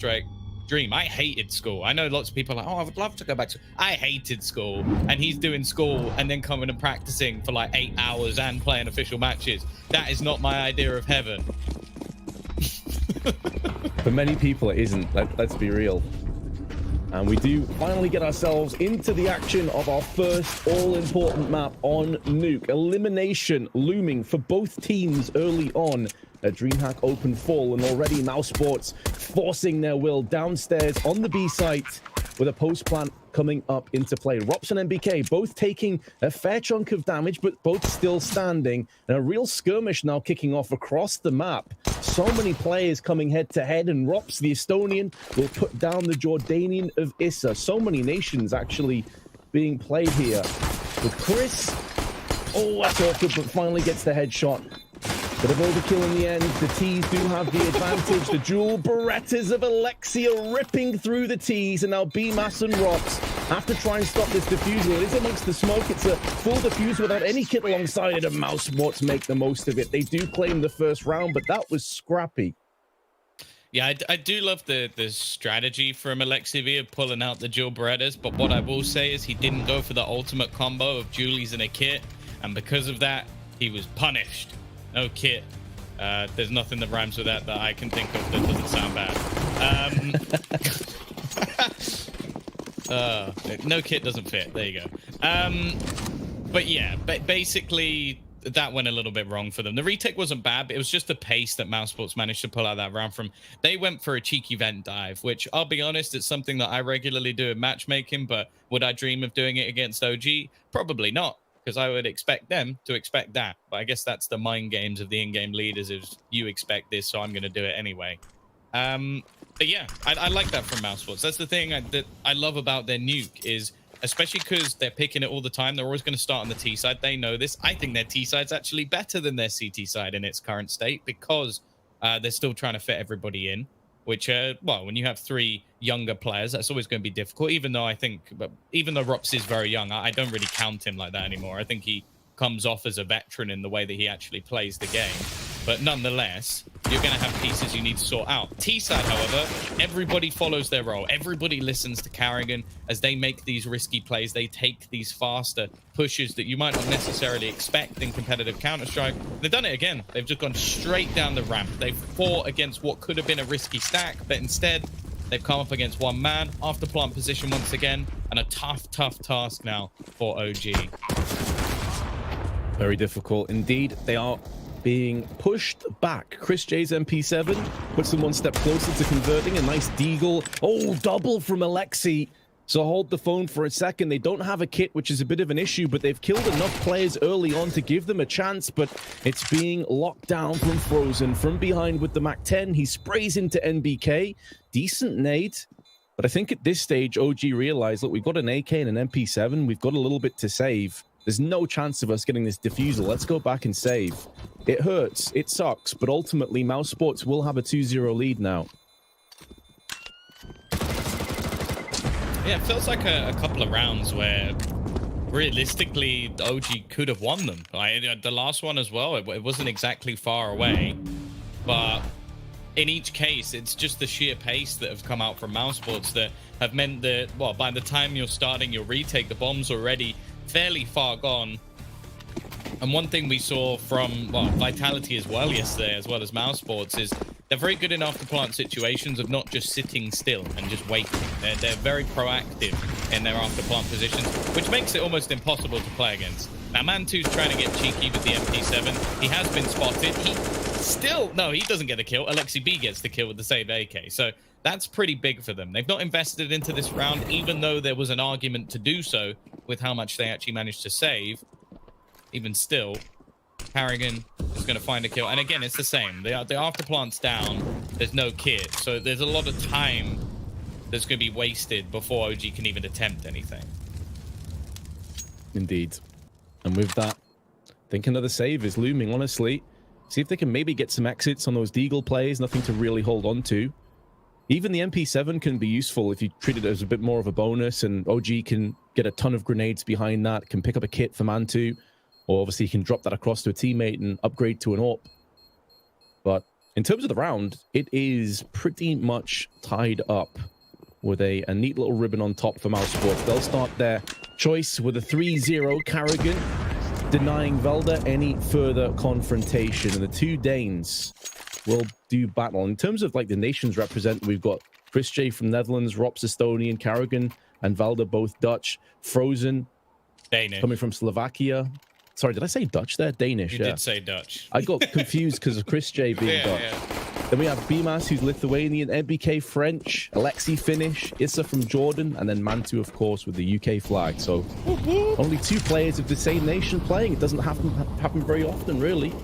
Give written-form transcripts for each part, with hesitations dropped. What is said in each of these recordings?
Counter-Strike Dream. I hated school. I know lots of people are like, oh, I would love to go back to. I hated school, and he's doing school and then coming and practicing for like 8 hours and playing official matches. That is not my idea of heaven. For many people, it isn't. Let's be real. And we do finally get ourselves into the action of our first all-important map on Nuke. Elimination looming for both teams early on. A DreamHack open full, and already Mousesports forcing their will downstairs on the B site with a post plant coming up into play. Rops and MBK both taking a fair chunk of damage, but both still standing. And a real skirmish now kicking off across the map. So many players coming head to head, and Rops, the Estonian, will put down the Jordanian of Issa. So many nations actually being played here. With Chris, oh, that's awkward, but finally gets the headshot. Bit of overkill in the end. The T's do have the advantage. The dual Berettas of Alexia ripping through the T's, and now B-Mass and Rops have to try and stop this defusal. It is amongst the smoke. It's a full defuse without any kit alongside it, and Mousesports make the most of it. They do claim the first round, but that was scrappy. Yeah, I do love the strategy from Alexia V of pulling out the dual Berettas, but what I will say is he didn't go for the ultimate combo of Julies and a kit, and because of that, he was punished. No kit. There's nothing that rhymes with that I can think of that doesn't sound bad. No kit doesn't fit. There you go. But yeah, basically that went a little bit wrong for them. The retake wasn't bad, but it was just the pace that Mousesports managed to pull out that round from. They went for a cheeky vent dive, which I'll be honest, it's something that I regularly do in matchmaking, but would I dream of doing it against OG? Probably not. Because I would expect them to expect that. But I guess that's the mind games of the in-game leaders, is you expect this, so I'm going to do it anyway. But yeah, I like that from Mousesports. That's the thing that I love about their Nuke is, especially because they're picking it all the time, they're always going to start on the T side. They know this. I think their T side's actually better than their CT side in its current state because they're still trying to fit everybody in. Which, well, when you have 3 younger players, that's always going to be difficult, even though Rops is very young, I don't really count him like that anymore. I think he comes off as a veteran in the way that he actually plays the game. But nonetheless, you're going to have pieces you need to sort out. T-side, however, everybody follows their role. Everybody listens to Carrigan as they make these risky plays. They take these faster pushes that you might not necessarily expect in competitive Counter-Strike. They've done it again. They've just gone straight down the ramp. They've fought against what could have been a risky stack, but instead, they've come up against one man, after plant position once again, and a tough task now for OG. Very difficult indeed. They are being pushed back. Chris J's MP7 puts them one step closer to converting. A nice deagle. Oh, double from Alexi. So hold the phone for a second. They don't have a kit, which is a bit of an issue, but they've killed enough players early on to give them a chance, but it's being locked down from Frozen. From behind with the MAC-10, he sprays into NBK. Decent nade. But I think at this stage, OG realized, look, we've got an AK and an MP7. We've got a little bit to save. There's no chance of us getting this defusal. Let's go back and save. It hurts. It sucks. But ultimately, Mousesports will have a 2-0 lead now. Yeah, it feels like a couple of rounds where realistically OG could have won them. The last one as well, it wasn't exactly far away. But in each case, it's just the sheer pace that have come out from Mousesports that have meant that, well, by the time you're starting your retake, the bomb's already fairly far gone. And one thing we saw from, well, Vitality as well yesterday, as well as Mousesports, is they're very good in after-plant situations of not just sitting still and just waiting. They're very proactive in their after-plant positions, which makes it almost impossible to play against. Now, Man2's trying to get cheeky with the MP7. He has been spotted. He doesn't get a kill. Alexi B gets the kill with the save AK. So that's pretty big for them. They've not invested into this round, even though there was an argument to do so with how much they actually managed to save. Even still, Carrigan is going to find a kill. And again, it's the same. The after plant's down. There's no kit. So there's a lot of time that's going to be wasted before OG can even attempt anything. Indeed. And with that, I think another save is looming, honestly. See if they can maybe get some exits on those deagle plays. Nothing to really hold on to. Even the MP7 can be useful if you treat it as a bit more of a bonus, and OG can get a ton of grenades behind that, can pick up a kit for Man2, or obviously he can drop that across to a teammate and upgrade to an AWP. But in terms of the round, it is pretty much tied up with a neat little ribbon on top for Mousesports. They'll start their choice with a 3-0 Carrigan, denying Velda any further confrontation. And the two Danes will do battle. In terms of like the nations represented, we've got Chris J from Netherlands, Rops Estonian, Carrigan and Velda both Dutch, Frozen Danish coming from Slovakia. Sorry, did I say Dutch there? Danish. You did say Dutch. I got confused because of Chris J being Dutch. Yeah. Then we have Bimas, who's Lithuanian, MBK French, Alexi Finnish, Issa from Jordan, and then Mantu, of course, with the UK flag. So only two players of the same nation playing. It doesn't happen very often, really.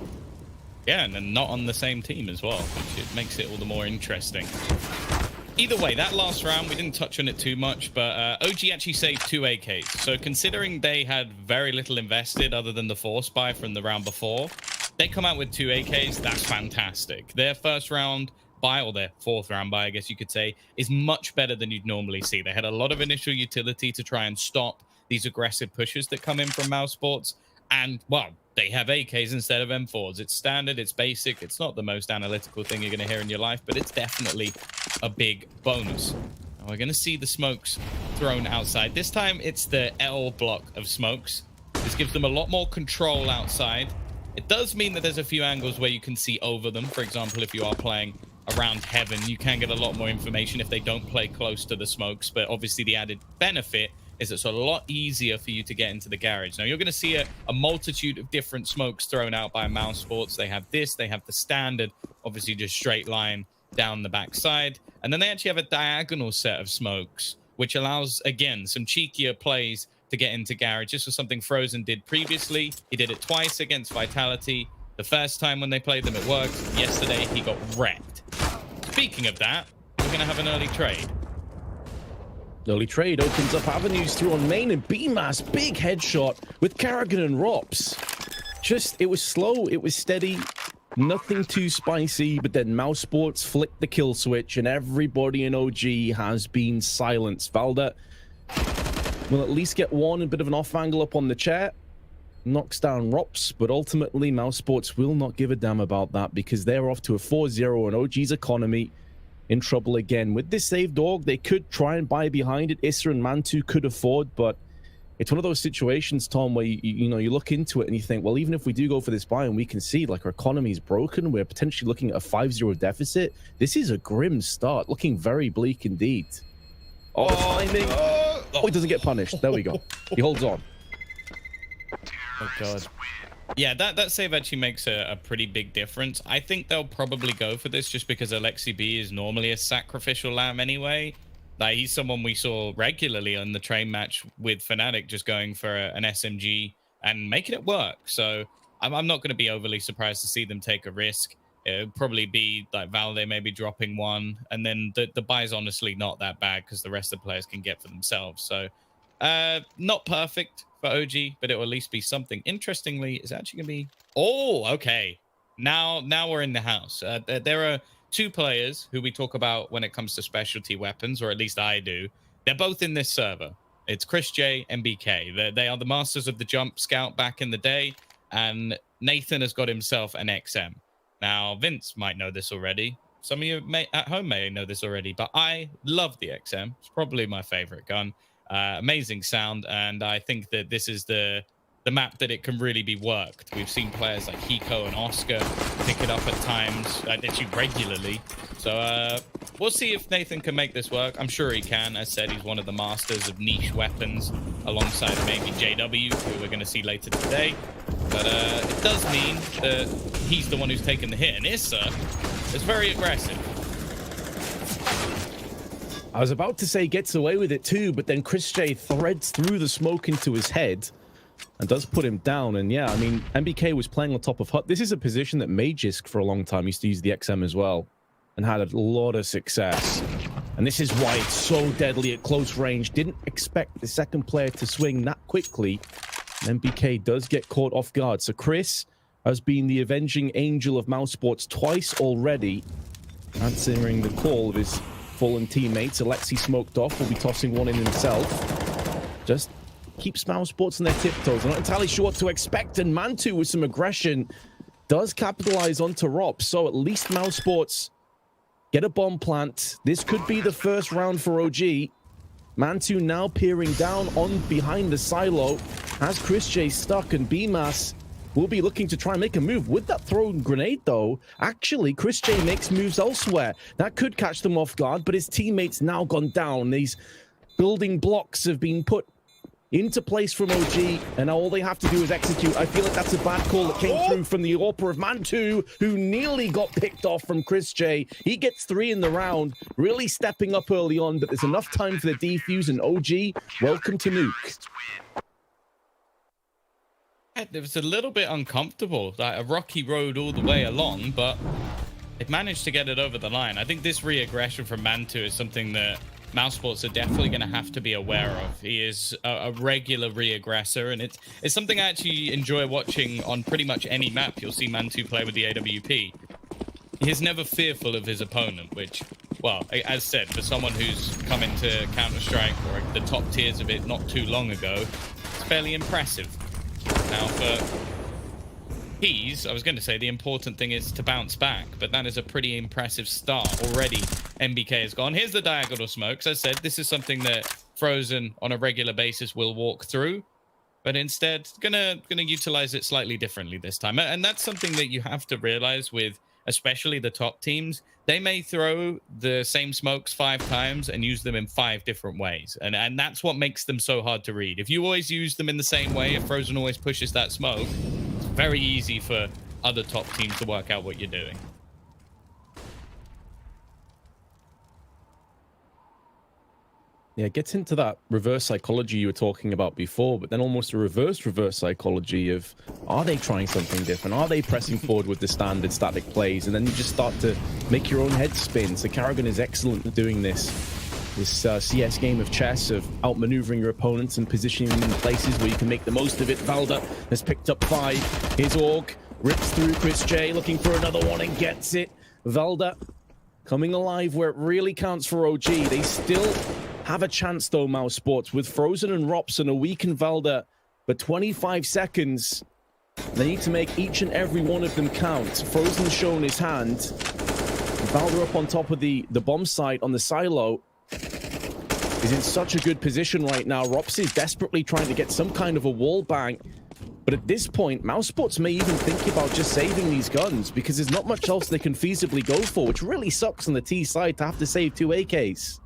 Yeah, and then not on the same team as well, which it makes it all the more interesting. Either way, that last round, we didn't touch on it too much, but OG actually saved 2 AKs. So considering they had very little invested other than the force buy from the round before, they come out with 2 AKs. That's fantastic. Their first round buy, or their fourth round buy, I guess you could say, is much better than you'd normally see. They had a lot of initial utility to try and stop these aggressive pushes that come in from Mousesports. And, well, they have AKs instead of M4s. It's standard, it's basic, it's not the most analytical thing you're going to hear in your life, but it's definitely a big bonus. Now we're going to see the smokes thrown outside. This time it's the L block of smokes. This gives them a lot more control outside. It does mean that there's a few angles where you can see over them. For example, if you are playing around heaven, you can get a lot more information if they don't play close to the smokes. But obviously the added benefit is it's a lot easier for you to get into the garage. Now, you're going to see a multitude of different smokes thrown out by Mousesports. They have this, they have the standard, obviously just straight line down the backside. And then they actually have a diagonal set of smokes, which allows, again, some cheekier plays to get into garage. This was something Frozen did previously. He did it twice against Vitality. The first time when they played them, it worked. Yesterday, he got wrecked. Speaking of that, we're going to have an early trade. Early trade opens up avenues through on main, and Bimas, big headshot with Carrigan and Rops. It was slow, it was steady, nothing too spicy, but then Mousesports flicked the kill switch, and everybody in OG has been silenced. Valda will at least get one, a bit of an off angle up on the chair, knocks down Rops, but ultimately Mousesports will not give a damn about that because they're off to a 4-0, and OG's economy in trouble again. With this saved org, they could try and buy behind it. Issa and Mantu could afford, but it's one of those situations, Tom, where you look into it and you think, well, even if we do go for this buy and we can see like our economy is broken, we're potentially looking at a 5-0 deficit. This is a grim start, looking very bleak indeed. Oh, timing. Oh, he doesn't get punished. There we go. He holds on. Oh, God. Yeah, that save actually makes a pretty big difference. I think they'll probably go for this just because Alexi B is normally a sacrificial lamb anyway. Like, he's someone we saw regularly on the train match with Fnatic, just going for an SMG and making it work. So I'm not going to be overly surprised to see them take a risk. It'll probably be like Valde maybe dropping one, and then the buy's honestly not that bad because the rest of the players can get for themselves. So not perfect for OG, but it will at least be something. Interestingly, it's actually gonna be okay, now we're in the house. There are two players who we talk about when it comes to specialty weapons, or at least I do. They're both in this server. It's Chris J and BK. They are the masters of the jump scout back in the day, and Nathan has got himself an XM. Now Vince might know this already, some of you at home may know this already, but I love the XM. It's probably my favorite gun. Amazing sound, and I think that this is the map that it can really be worked. We've seen players like Hiko and Oscar pick it up at times, actually regularly. So we'll see if Nathan can make this work. I'm sure he can. As said, he's one of the masters of niche weapons, alongside maybe JW, who we're going to see later today. But it does mean that he's the one who's taken the hit, and Issa is very aggressive. I was about to say gets away with it too, but then Chris J threads through the smoke into his head and does put him down. And yeah, I mean, MBK was playing on top of Hut. This is a position that Magisk for a long time used to use the XM as well and had a lot of success. And this is why it's so deadly at close range. Didn't expect the second player to swing that quickly. And MBK does get caught off guard. So Chris has been the avenging angel of Mousesports twice already, answering the call of his fallen teammates. Alexi smoked off, will be tossing one in himself. Just keeps Mousesports on their tiptoes. I'm not entirely sure what to expect, and Mantu with some aggression does capitalize onto Rob. So at least Mousesports get a bomb plant. This could be the first round for OG. Mantu now peering down on behind the silo. Has Chris J stuck, and BMAS will be looking to try and make a move. With that thrown grenade, though, actually, Chris J makes moves elsewhere. That could catch them off guard, but his teammates now gone down. These building blocks have been put into place from OG, and now all they have to do is execute. I feel like that's a bad call that came through from the AWPer of Mantu, who nearly got picked off from Chris J. He gets 3 in the round, really stepping up early on, but there's enough time for the defuse, and OG, welcome to Nuke. It was a little bit uncomfortable, like a rocky road all the way along, but they've managed to get it over the line. I think this re-aggression from Mantu is something that Mousesports are definitely going to have to be aware of. He is a regular re-aggressor, and it's something I actually enjoy watching on pretty much any map. You'll see Mantu play with the AWP. He's never fearful of his opponent, which, well, as said, for someone who's come into Counter-Strike or the top tiers of it not too long ago, it's fairly impressive. Now, for Keys, I was going to say the important thing is to bounce back, but that is a pretty impressive start. Already, MBK has gone. Here's the diagonal smokes. As I said, this is something that Frozen on a regular basis will walk through, but instead gonna utilize it slightly differently this time. And that's something that you have to realize with especially the top teams. They may throw the same smokes 5 times and use them in 5 different ways. And that's what makes them so hard to read. If you always use them in the same way, if Frozen always pushes that smoke, it's very easy for other top teams to work out what you're doing. Yeah, it gets into that reverse psychology you were talking about before, but then almost a reverse psychology of, are they trying something different? Are they pressing forward with the standard static plays? And then you just start to make your own head spin. So Karrigan is excellent at doing this CS game of chess, of outmaneuvering your opponents and positioning them in places where you can make the most of it. Valda has picked up 5. His Org rips through Chris J, looking for another one and gets it. Valda coming alive where it really counts for OG. They still have a chance, though, Mousesports, with Frozen and Rops and a weakened Valda for 25 seconds. They need to make each and every one of them count. Frozen's shown his hand. Valda up on top of the bomb site on the silo is in such a good position right now. Rops is desperately trying to get some kind of a wall bang. But at this point, Mousesports may even think about just saving these guns because there's not much else they can feasibly go for, which really sucks on the T side to have to save 2 AKs.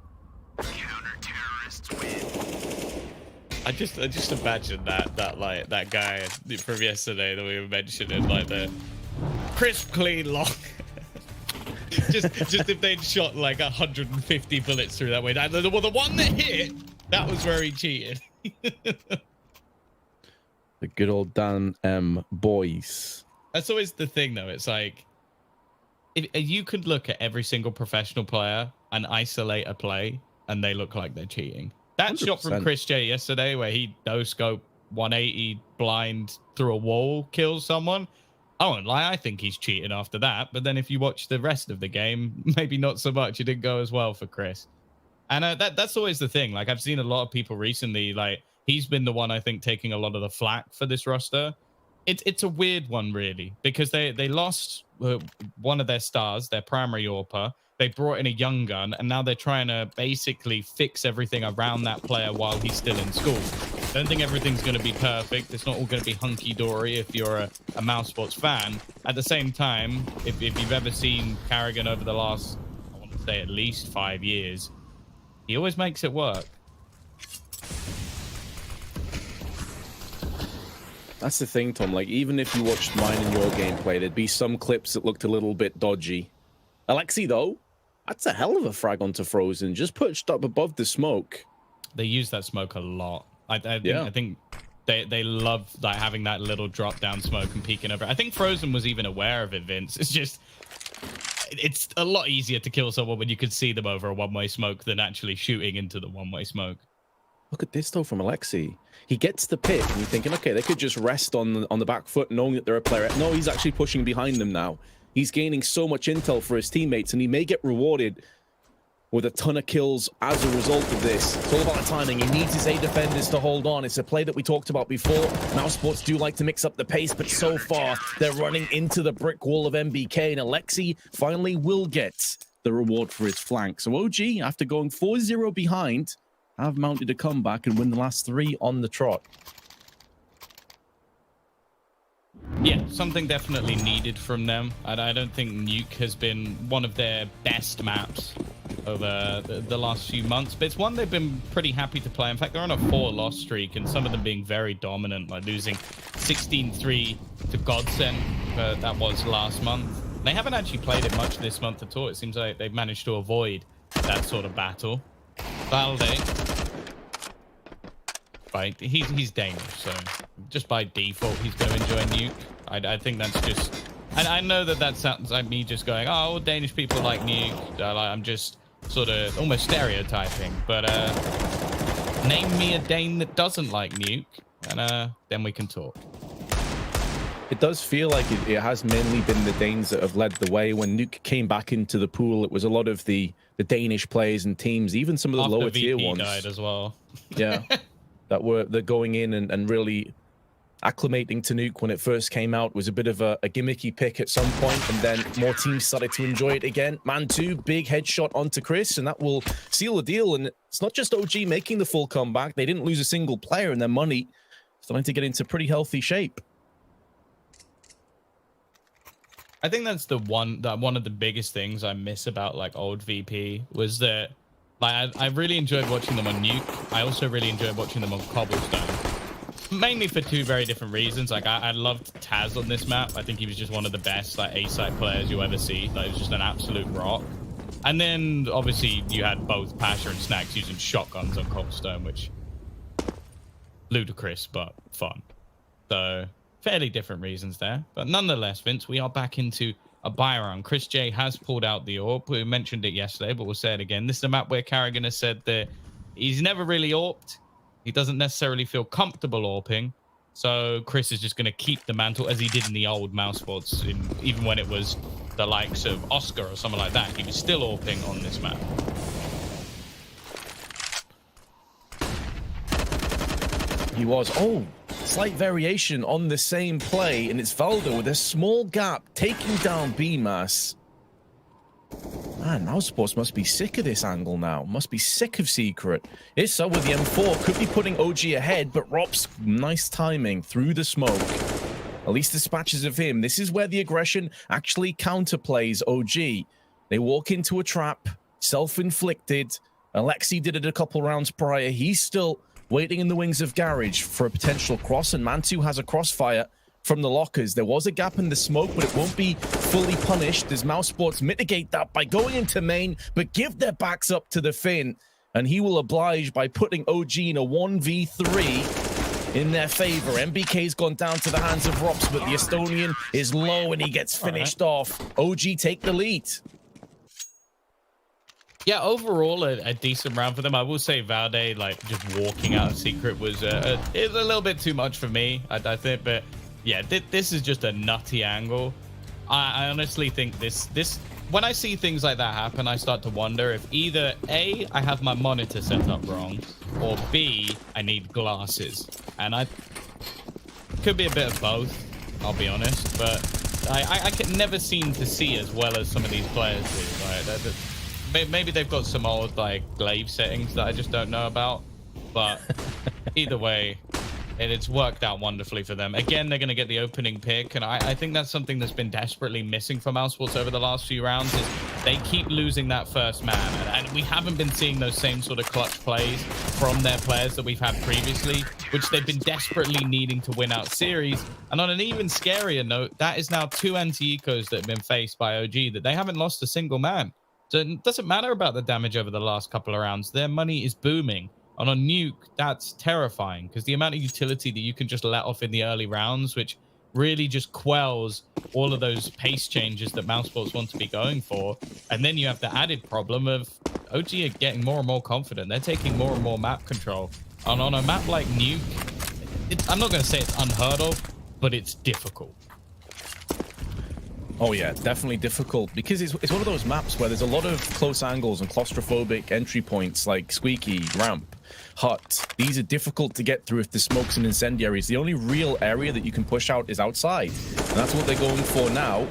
I just imagine that guy from yesterday that we were mentioning, like the crisp, clean lock. just if they'd shot like 150 bullets through that way. The one that hit, that was where he cheated. The good old Dan M boys. That's always the thing, though. It's like, if you could look at every single professional player and isolate a play, and they look like they're cheating. That 100%. Shot from Chris J yesterday, where he no-scope 180 blind through a wall kills someone. I won't lie, I think he's cheating after that. But then if you watch the rest of the game, maybe not so much. It didn't go as well for Chris. And that's always the thing. Like, I've seen a lot of people recently, like, he's been the one, I think, taking a lot of the flack for this roster. It's a weird one, really, because they lost one of their stars, their primary AWPer. They brought in a young gun, and now they're trying to basically fix everything around that player while he's still in school. I don't think everything's going to be perfect. It's not all going to be hunky-dory if you're a Mousesports fan. At the same time, if you've ever seen Karrigan over the last, I want to say at least 5 years, he always makes it work. That's the thing, Tom. Like, even if you watched mine and your gameplay, there'd be some clips that looked a little bit dodgy. Alexi, though, that's a hell of a frag onto Frozen, just pushed up above the smoke. They use that smoke a lot. I think they love like having that little drop down smoke and peeking over. I think Frozen was even aware of it, Vince. It's a lot easier to kill someone when you can see them over a one-way smoke than actually shooting into the one-way smoke. Look at this, though, from Alexi. He gets the pick, and you're thinking, okay, they could just rest on the back foot knowing that they're a player. No, he's actually pushing behind them now. He's gaining so much intel for his teammates, and he may get rewarded with a ton of kills as a result of this. It's all about timing. He needs his A defenders to hold on. It's a play that we talked about before. Mousesports do like to mix up the pace, but so far they're running into the brick wall of MBK, and Alexi finally will get the reward for his flank. So OG, after going 4-0 behind, have mounted a comeback and win the last 3 on the trot. Yeah, something definitely needed from them. I don't think Nuke has been one of their best maps over the last few months, but it's one they've been pretty happy to play. In fact, they're on a 4-loss streak, and some of them being very dominant, like losing 16-3 to Godsend. That was last month. They haven't actually played it much this month at all. It seems like they've managed to avoid that sort of battle. Valde, right? He's Danish, so just by default, he's going to enjoy Nuke. I think that's just... And I know that sounds like me just going, oh, Danish people like Nuke. I'm just sort of almost stereotyping. But name me a Dane that doesn't like Nuke, and then we can talk. It does feel like it has mainly been the Danes that have led the way. When Nuke came back into the pool, it was a lot of the Danish players and teams, even some of the lower tier ones. Died as well. Yeah, they're going in and really acclimating to Nuke. When it first came out, was a bit of a gimmicky pick at some point, and then more teams started to enjoy it again. Man 2, big headshot onto Chris, and that will seal the deal. And it's not just OG making the full comeback. They didn't lose a single player, and their money starting to get into pretty healthy shape. I think that's one of the biggest things I miss about like old VP was that like I really enjoyed watching them on Nuke. I also really enjoyed watching them on Cobblestone, mainly for 2 very different reasons. Like I loved Taz on this map. I think he was just one of the best like A-side players you ever see. Like, he was just an absolute rock. And then obviously you had both Pasha and Snacks using shotguns on Cobblestone, which ludicrous but fun. So fairly different reasons there, but nonetheless, Vince, we are back into a buy round. Chris J has pulled out the AWP. We mentioned it yesterday, but we'll say it again. This is a map where Carrigan has said that he's never really AWP'd. He doesn't necessarily feel comfortable AWPing, so Chris is just going to keep the mantle as he did in the old Mousesports. Even when it was the likes of Oscar or something like that, he was still AWPing on this map. He was. Oh, slight variation on the same play, and it's Valdo with a small gap taking down B-Mass. Man, Mousesports must be sick of this angle now. Must be sick of Secret. Issa with the M4 could be putting OG ahead, but Rops, nice timing through the smoke. At least dispatches of him. This is where the aggression actually counterplays OG. They walk into a trap, self-inflicted. Alexi did it a couple rounds prior. He's still waiting in the wings of Garage for a potential cross, and Mantu has a crossfire from the lockers. There was a gap in the smoke, but it won't be fully punished as Mousesports mitigate that by going into main, but give their backs up to the Finn, and he will oblige by putting OG in a 1v3 in their favor. MBK's gone down to the hands of Rops, but the Estonian is low and he gets finished off. OG take the lead. Yeah, overall, a decent round for them. I will say Valde, like, just walking out of Secret was a little bit too much for me, I think. But, yeah, this is just a nutty angle. I honestly think this... When I see things like that happen, I start to wonder if either, A, I have my monitor set up wrong, or B, I need glasses. And I... Could be a bit of both, I'll be honest. But I can never seem to see as well as some of these players do. Right? Maybe they've got some old like glaive settings that I just don't know about, but either way, it's worked out wonderfully for them. Again, they're going to get the opening pick, and I think that's something that's been desperately missing from Mousesports over the last few rounds is they keep losing that first man, and we haven't been seeing those same sort of clutch plays from their players that we've had previously, which they've been desperately needing to win out series. And on an even scarier note, that is now 2 anti-ecos that have been faced by OG that they haven't lost a single man. So it doesn't matter about the damage over the last couple of rounds. Their money is booming. And on Nuke, that's terrifying because the amount of utility that you can just let off in the early rounds, which really just quells all of those pace changes that Mousesports want to be going for. And then you have the added problem of OG are getting more and more confident. They're taking more and more map control. And on a map like Nuke, I'm not going to say it's unheard of, but it's difficult. Oh yeah, definitely difficult because it's one of those maps where there's a lot of close angles and claustrophobic entry points like Squeaky, Ramp, Hut. These are difficult to get through if the smoke's and incendiaries. The only real area that you can push out is outside, and that's what they're going for now.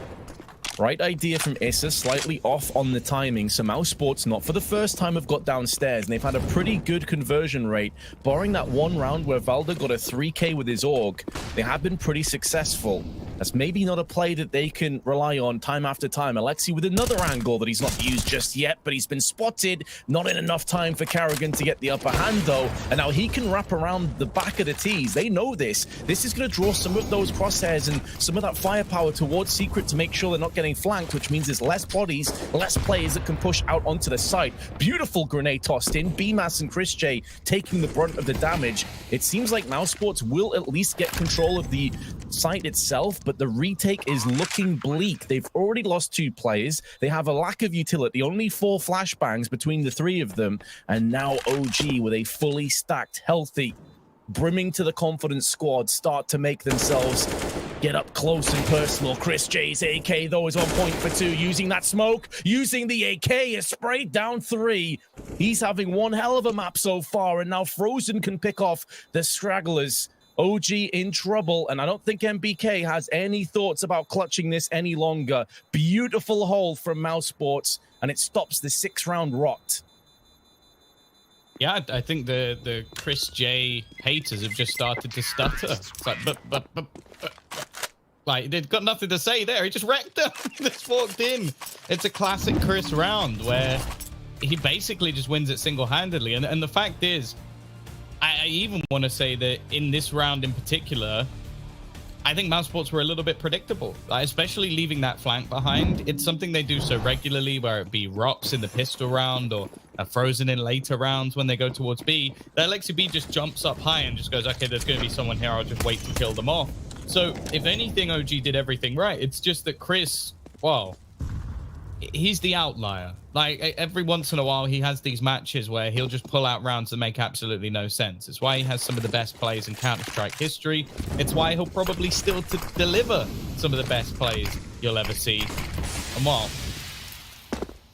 Right idea from Issa, slightly off on the timing. So Mousesports, not for the first time, have got downstairs, and they've had a pretty good conversion rate. Barring that one round where Valda got a 3K with his AUG, they have been pretty successful. That's maybe not a play that they can rely on time after time. Alexi with another angle that he's not used just yet, but he's been spotted. Not in enough time for Carrigan to get the upper hand, though. And now he can wrap around the back of the T's. They know this. This is going to draw some of those crosshairs and some of that firepower towards Secret to make sure they're not getting flanked, which means there's less bodies, less players that can push out onto the site. Beautiful grenade tossed in. BMAS and Chris J taking the brunt of the damage. It seems like Mousesports will at least get control of the site itself, but the retake is looking bleak. They've already lost 2 players. They have a lack of utility, only 4 flashbangs between the 3 of them, and now OG with a fully stacked, healthy, brimming to the confidence squad start to make themselves get up close and personal. Chris J's AK, though, is on point for 2, using that smoke, using the AK, is sprayed down 3. He's having one hell of a map so far, and now Frozen can pick off the stragglers. OG in trouble, and I don't think MBK has any thoughts about clutching this any longer. Beautiful hole from Mousesports, and it stops the 6-round rot. Yeah, I think the Chris J haters have just started to stutter. It's like, but. Like, they've got nothing to say there. He just wrecked them. Just walked in. It's a classic Chris round where he basically just wins it single-handedly. And the fact is, I even want to say that in this round in particular, I think Mousesports were a little bit predictable, especially leaving that flank behind. It's something they do so regularly, where it be Rops in the pistol round or Frozen in later rounds when they go towards B. That Alexi B just jumps up high and just goes, okay, there's going to be someone here. I'll just wait to kill them off. So if anything, OG did everything right. It's just that Chris, well, he's the outlier. Like, every once in a while, he has these matches where he'll just pull out rounds that make absolutely no sense. It's why he has some of the best plays in Counter-Strike history. It's why he'll probably still deliver some of the best plays you'll ever see. And well,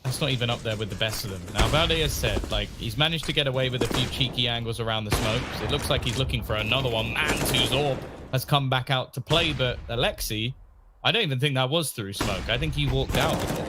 that's not even up there with the best of them. Now, Valde has said, like, he's managed to get away with a few cheeky angles around the smokes. It looks like he's looking for another one. Mantu's AWP has come back out to play, but Alexi, I don't even think that was through smoke. I think he walked out of it.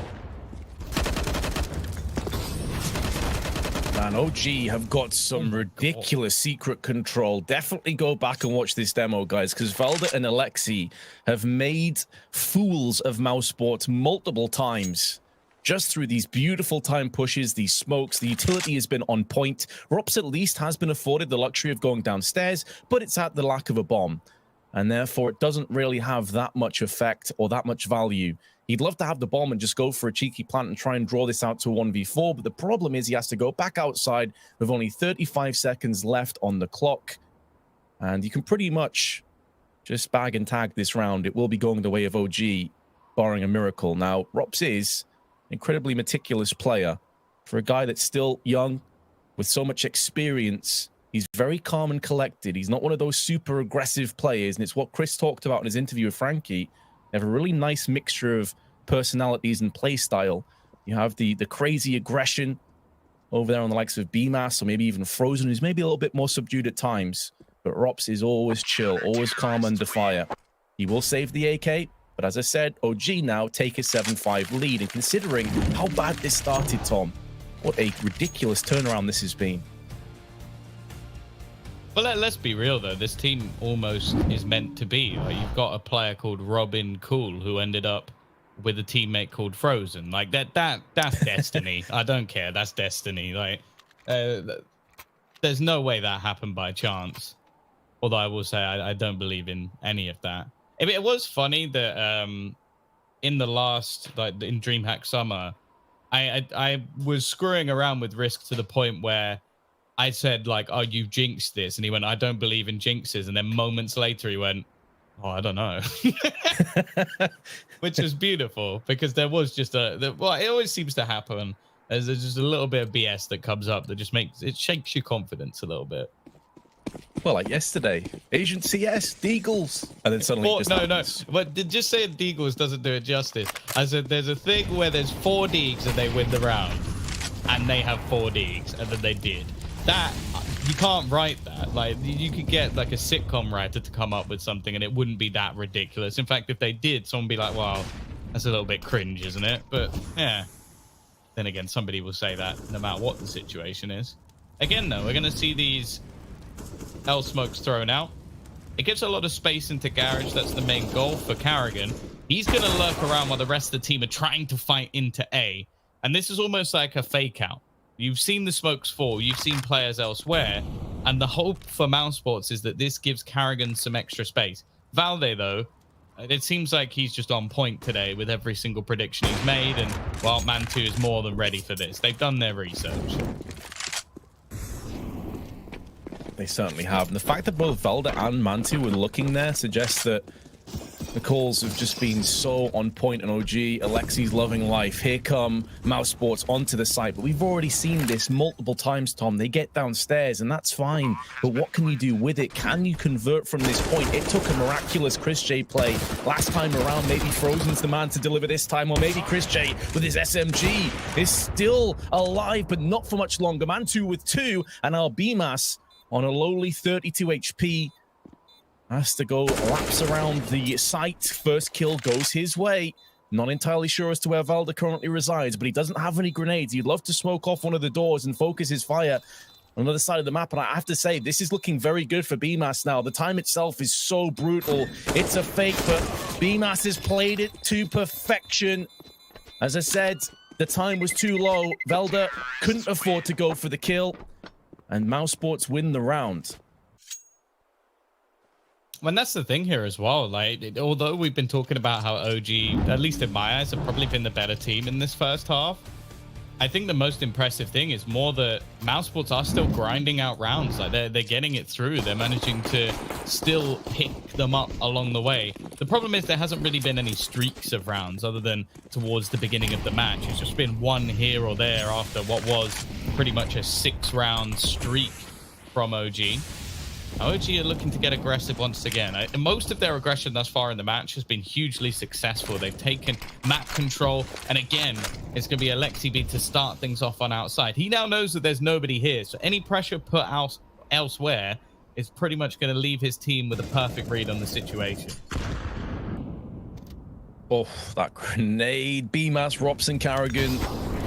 Man, OG have got some ridiculous secret control. Definitely go back and watch this demo, guys, because Valda and Alexi have made fools of Mousesports multiple times. Just through these beautiful time pushes, these smokes, the utility has been on point. Rops at least has been afforded the luxury of going downstairs, but it's at the lack of a bomb. And therefore, it doesn't really have that much effect or that much value. He'd love to have the bomb and just go for a cheeky plant and try and draw this out to a 1v4, but the problem is he has to go back outside with only 35 seconds left on the clock. And you can pretty much just bag and tag this round. It will be going the way of OG, barring a miracle. Now, Rops is an incredibly meticulous player. For a guy that's still young, with so much experience, he's very calm and collected. He's not one of those super aggressive players, and it's what Chris talked about in his interview with Frankie. They have a really nice mixture of personalities and play style. You have the crazy aggression over there on the likes of BMAS, or maybe even Frozen, who's maybe a little bit more subdued at times. But Rops is always chill, always calm under fire. He will save the AK, but as I said, OG now take a 7-5 lead. And considering how bad this started, Tom, what a ridiculous turnaround this has been. Well, let's be real, though. This team almost is meant to be. Like, you've got a player called Robin Cool who ended up with a teammate called Frozen. Like, that's destiny. I don't care. That's destiny. Like, there's no way that happened by chance. Although I will say I don't believe in any of that. It was funny that in the last, like, in DreamHack Summer, I was screwing around with Risk to the point where I said, like, oh, you jinxed this. And he went, I don't believe in jinxes. And then moments later, he went, oh, I don't know. Which was beautiful, because there was just well, it always seems to happen. There's just a little bit of BS that comes up that just makes, it shakes your confidence a little bit. Well, like yesterday, Agent CS, Deagles, and then suddenly it just happens. But just saying Deagles doesn't do it justice. I said there's a thing where there's 4 Deags and they win the round, and they have 4 Deags, and then they did. That, you can't write that. Like, you could get like a sitcom writer to come up with something and it wouldn't be that ridiculous. In fact, if they did, someone would be like, well, that's a little bit cringe, isn't it? But yeah, then again, somebody will say that no matter what the situation is. Again, though, we're going to see these L smokes thrown out. It gives a lot of space into Garage. That's the main goal for Karrigan. He's going to lurk around while the rest of the team are trying to fight into A. And this is almost like a fake out. You've seen the smokes fall. You've seen players elsewhere. And the hope for Mousesports is that this gives Karrigan some extra space. Valde, though, it seems like he's just on point today with every single prediction he's made. And, well, Man2 is more than ready for this. They've done their research. They certainly have. And the fact that both Valde and Man2 were looking there suggests that the calls have just been so on point on OG. Alexi's loving life. Here come Mousesports onto the site. But we've already seen this multiple times, Tom. They get downstairs, and that's fine. But what can you do with it? Can you convert from this point? It took a miraculous Chris J play last time around. Maybe Frozen's the man to deliver this time, or maybe Chris J with his SMG is still alive, but not for much longer. Man2 with 2, and now BMAS on a lowly 32 HP. Has to go laps around the site. First kill goes his way. Not entirely sure as to where Valde currently resides, but he doesn't have any grenades. He'd love to smoke off one of the doors and focus his fire on the other side of the map. And I have to say, this is looking very good for BMAS now. The time itself is so brutal. It's a fake, but BMAS has played it to perfection. As I said, the time was too low. Valde couldn't afford to go for the kill. And Mousesports win the round. Well, that's the thing here as well. Like, although we've been talking about how OG, at least in my eyes, have probably been the better team in this first half, I think the most impressive thing is more that Mousesports are still grinding out rounds. Like, they're getting it through. They're managing to still pick them up along the way. The problem is there hasn't really been any streaks of rounds other than towards the beginning of the match. It's just been one here or there after what was pretty much a 6-round streak from OG. OG are looking to get aggressive once again. Most of their aggression thus far in the match has been hugely successful. They've taken map control, and again, it's going to be Alexi B to start things off on outside. He now knows that there's nobody here, so any pressure put out elsewhere is pretty much going to leave his team with a perfect read on the situation. Oh, that grenade. BMAS, Robson, Karrigan,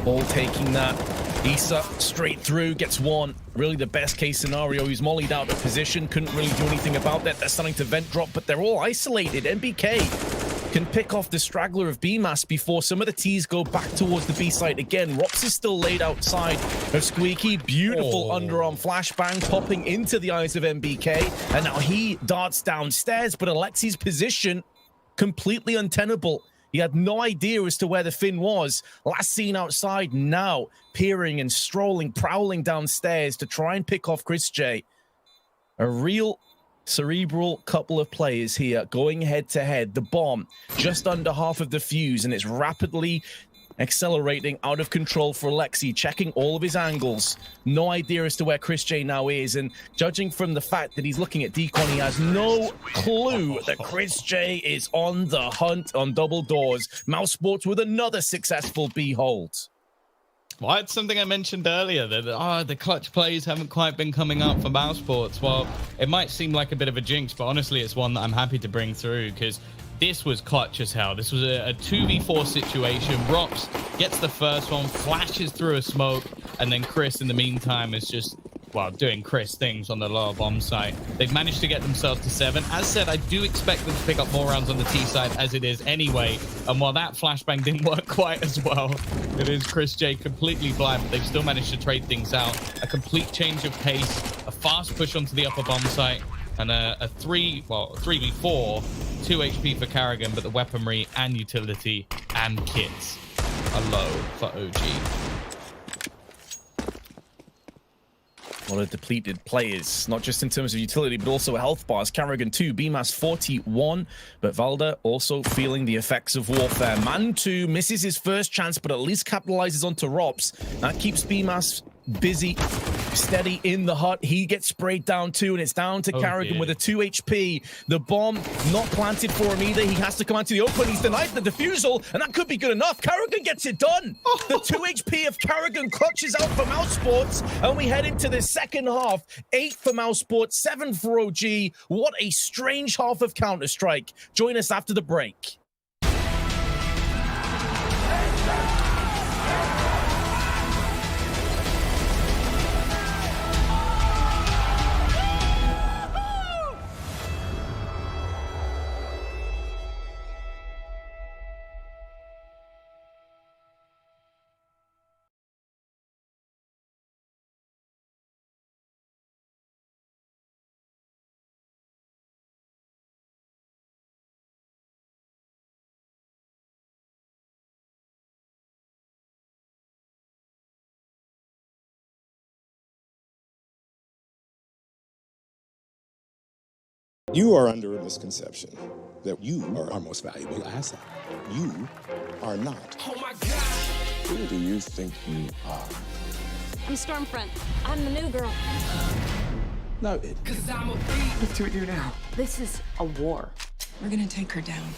all taking that. Issa straight through, gets one. Really the best case scenario. He's mollied out of position, couldn't really do anything about that. They're starting to vent drop, but they're all isolated. MBK can pick off the straggler of BMAS before some of the T's go back towards the B site again. Rops is still laid outside of Squeaky. Beautiful underarm flashbang popping into the eyes of MBK. And now he darts downstairs, but Alexi's position completely untenable. He had no idea as to where the Finn was. Last seen outside, now peering and strolling, prowling downstairs to try and pick off Chris J. A real cerebral couple of players here going head to head. The bomb just under half of the fuse, and it's rapidly accelerating out of control for Alexi, checking all of his angles. No idea as to where Chris J now is, and judging from the fact that he's looking at Decon, he has no clue that Chris J is on the hunt on double doors. Mousesports with another successful B hold. Well, it's something I mentioned earlier, that the clutch plays haven't quite been coming up for Mousesports. Well, it might seem like a bit of a jinx, but honestly, it's one that I'm happy to bring through, because this was clutch as hell. This was a 2v4 situation. Rops gets the first one, flashes through a smoke, and then Chris, in the meantime, is just, well, doing Chris things on the lower bomb site. They've managed to get themselves to 7. As said, I do expect them to pick up more rounds on the T side as it is anyway. And while that flashbang didn't work quite as well, it is Chris J completely blind, but they've still managed to trade things out. A complete change of pace, a fast push onto the upper bomb site, and a 3v4, 2 HP for Karrigan, but the weaponry and utility and kits are low for OG. A lot of depleted players, not just in terms of utility, but also health bars. Karrigan 2, BMAS 41, but Valde also feeling the effects of warfare. Man2 misses his first chance, but at least capitalizes onto Rops. That keeps BMAS busy steady in the hut. He gets sprayed down too, and it's down to Carrigan with a 2 HP. The bomb not planted for him either. He has to come out to the open. He's denied the defusal, and that could be good enough. Carrigan gets it done. The 2 HP of Carrigan clutches out for Mousesports, and we head into the second half. 8 for Mousesports, 7 for OG. What a strange half of Counter-Strike. Join us after the break. You are under a misconception that you are our most valuable asset. You are not. Oh my God! Who do you think you are? I'm Stormfront. I'm the new girl. No, Cause I'm a beast. What do we do now? This is a war. We're gonna take her down.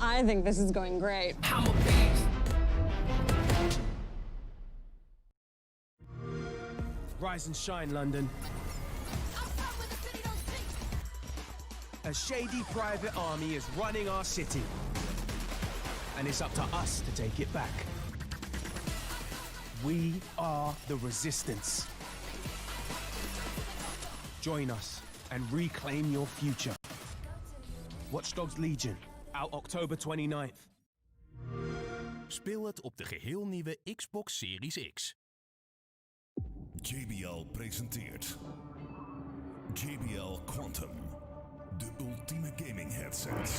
I think this is going great. I'm a beast. Rise and shine, London. A shady private army is running our city. And it's up to us to take it back. We are the resistance. Join us and reclaim your future. Watch Dogs Legion, out October 29th. Speel het op de geheel nieuwe Xbox Series X. JBL presenteert JBL Quantum, de ultieme gaming headset.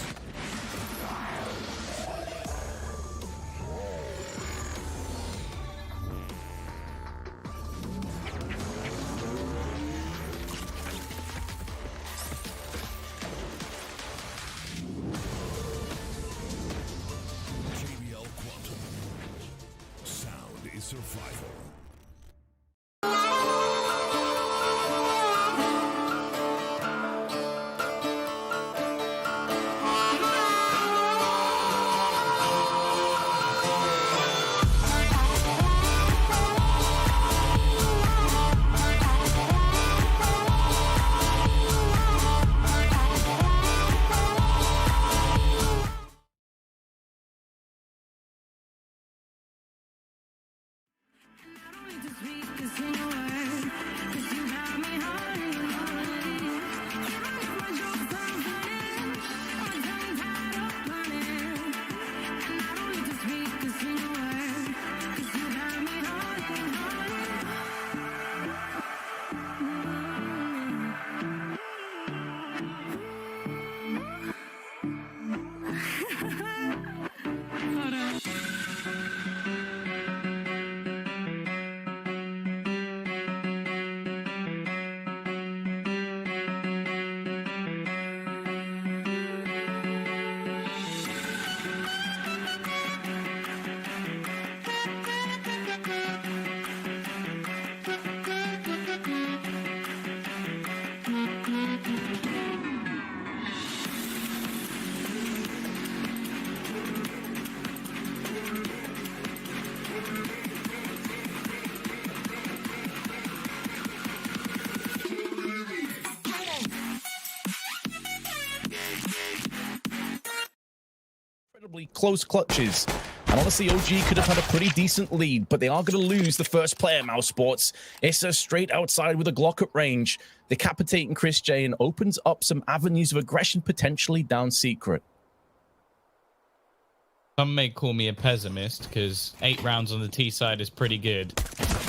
JBL Quantum. Sound is survival. Close clutches. And honestly, OG could have had a pretty decent lead, but they are going to lose the first player, Mousesports. Issa straight outside with a Glock at range, decapitating Chris J, and opens up some avenues of aggression potentially down secret. Some may call me a pessimist because 8 rounds on the T side is pretty good.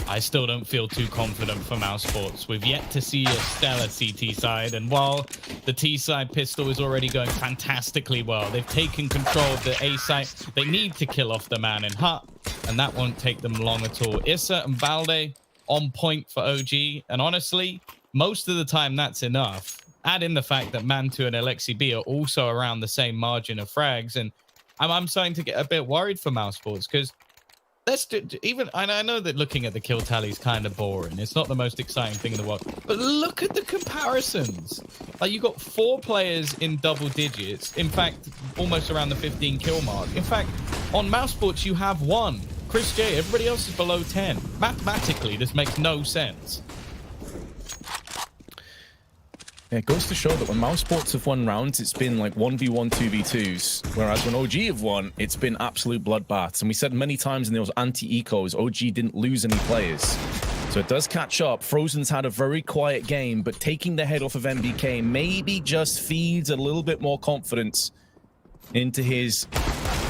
I still don't feel too confident for Mousesports. We've yet to see a stellar CT side, and while the T side pistol is already going fantastically well, they've taken control of the A side. They need to kill off the man in hut, and that won't take them long at all. Issa and Balde on point for OG, and honestly, most of the time that's enough. Add in the fact that Mantu and Alexi B are also around the same margin of frags, and I'm starting to get a bit worried for Mousesports because I know that looking at the kill tally is kind of boring. It's not the most exciting thing in the world. But look at the comparisons. Like, you got 4 players in double digits. In fact, almost around the 15 kill mark. In fact, on Mousesports, you have 1. Chris J. Everybody else is below 10. Mathematically, this makes no sense. Yeah, it goes to show that when Mousesports have won rounds, it's been like 1v1, 2v2s. Whereas when OG have won, it's been absolute bloodbaths. And we said many times in those anti-ecos, OG didn't lose any players. So it does catch up. Frozen's had a very quiet game, but taking the head off of MBK maybe just feeds a little bit more confidence into his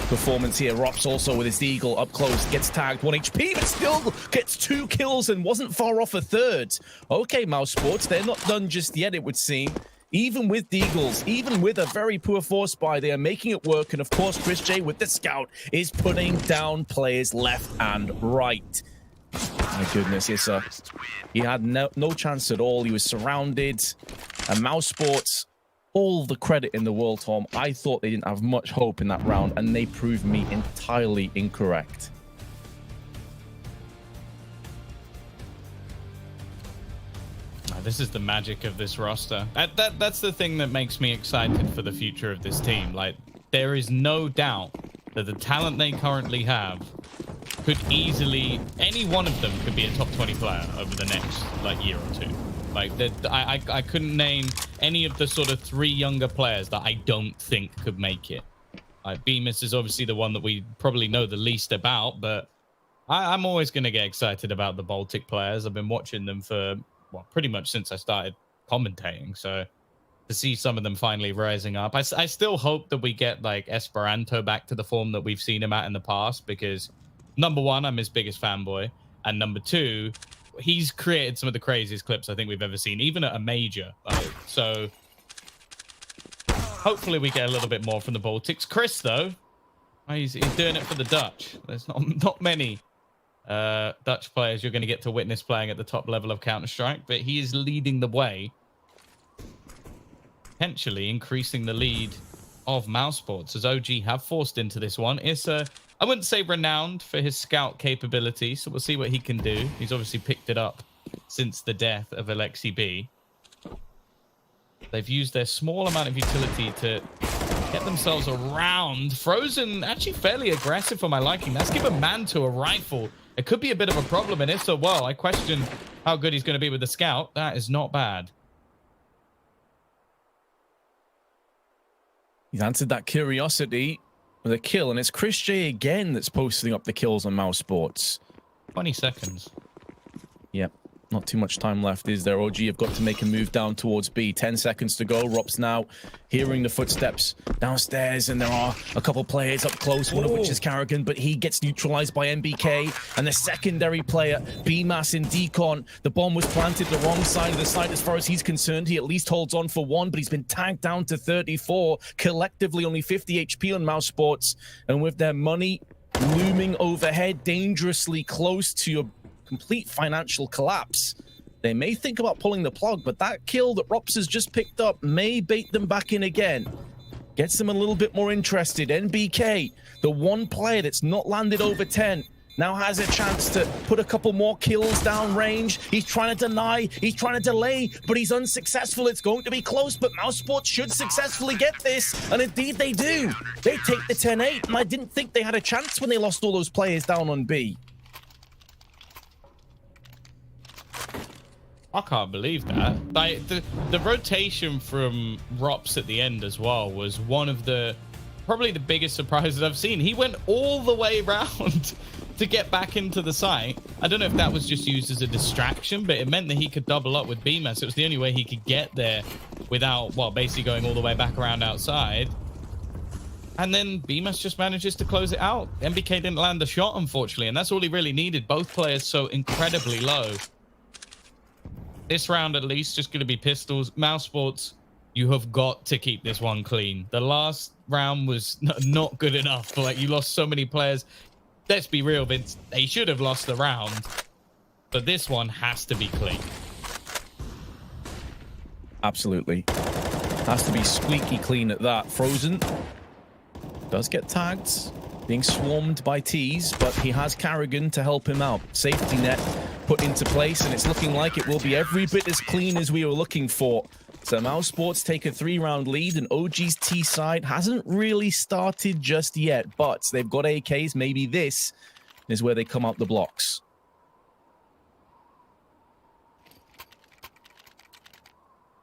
performance here. Rops also with his Eagle up close, gets tagged 1 HP, but still gets 2 kills and wasn't far off a third. Okay, Mousesports, they're not done just yet, it would seem. Even with the Eagles, even with a very poor force buy, they are making it work. And of course, Chris J with the scout is putting down players left and right. My goodness, yes, sir. He had no chance at all. He was surrounded. And Mousesports, all the credit in the world, Tom. I thought they didn't have much hope in that round, and they proved me entirely incorrect. This is the magic of this roster. That's the thing that makes me excited for the future of this team. Like, there is no doubt that the talent they currently have could easily, any one of them could be a top 20 player over the next like year or 2. Like, I couldn't name any of the sort of 3 younger players that I don't think could make it. Like, Bemis is obviously the one that we probably know the least about, but I'm always going to get excited about the Baltic players. I've been watching them for, well, pretty much since I started commentating. So to see some of them finally rising up, I still hope that we get like Esperanto back to the form that we've seen him at in the past, because number 1, I'm his biggest fanboy, and number 2, he's created some of the craziest clips I think we've ever seen, even at a major. So hopefully we get a little bit more from the Baltics. Chris, though, he's doing it for the Dutch. There's not many Dutch players you're going to get to witness playing at the top level of Counter-Strike, but he is leading the way, potentially increasing the lead of Mousesports, as OG have forced into this one. It's I wouldn't say renowned for his scout capability, so we'll see what he can do. He's obviously picked it up since the death of Alexi B. They've used their small amount of utility to get themselves around. Frozen, actually fairly aggressive for my liking. That's given Manto a rifle. It could be a bit of a problem, and if so, well, I question how good he's going to be with the scout. That is not bad. He's answered that curiosity with a kill, and it's Chris J again that's posting up the kills on Mousesports. 20 seconds. Yep, not too much time left, is there? OG have got to make a move down towards B. 10 seconds to go. Rops now hearing the footsteps downstairs, and there are a couple players up close, one of which is Carrigan, but he gets neutralized by MBK, and the secondary player, B-Mass in Decon. The bomb was planted the wrong side of the site as far as he's concerned. He at least holds on for 1, but he's been tagged down to 34. Collectively, only 50 HP on Mousesports, and with their money looming overhead, dangerously close to a complete financial collapse, they may think about pulling the plug, but that kill that Rops has just picked up may bait them back in again. Gets them a little bit more interested. NBK, the one player that's not landed over 10, now has a chance to put a couple more kills down range. He's trying to deny, he's trying to delay, but he's unsuccessful. It's going to be close, but Mousesports should successfully get this, and indeed they do. They take the 10-8, and I didn't think they had a chance when they lost all those players down on B. I can't believe that. Like, the rotation from Rops at the end as well was one of the probably the biggest surprises I've seen. He went all the way around to get back into the site. I don't know if that was just used as a distraction, but it meant that he could double up with B-Mass. It was the only way he could get there without, well, basically going all the way back around outside. And then B-Mass just manages to close it out. MBK didn't land the shot, unfortunately, and that's all he really needed. Both players so incredibly low. This round, at least, just going to be pistols. Mousesports, you have got to keep this one clean. The last round was not good enough. Like, you lost so many players. Let's be real, Vince. They should have lost the round. But this one has to be clean. Absolutely. Has to be squeaky clean at that. Frozen Does get tagged, being swarmed by T's, but he has Carrigan to help him out. Safety net put into place, and it's looking like it will be every bit as clean as we were looking for. So Mousesports take a 3-round lead, and OG's T side hasn't really started just yet, but they've got AKs. Maybe this is where they come out the blocks.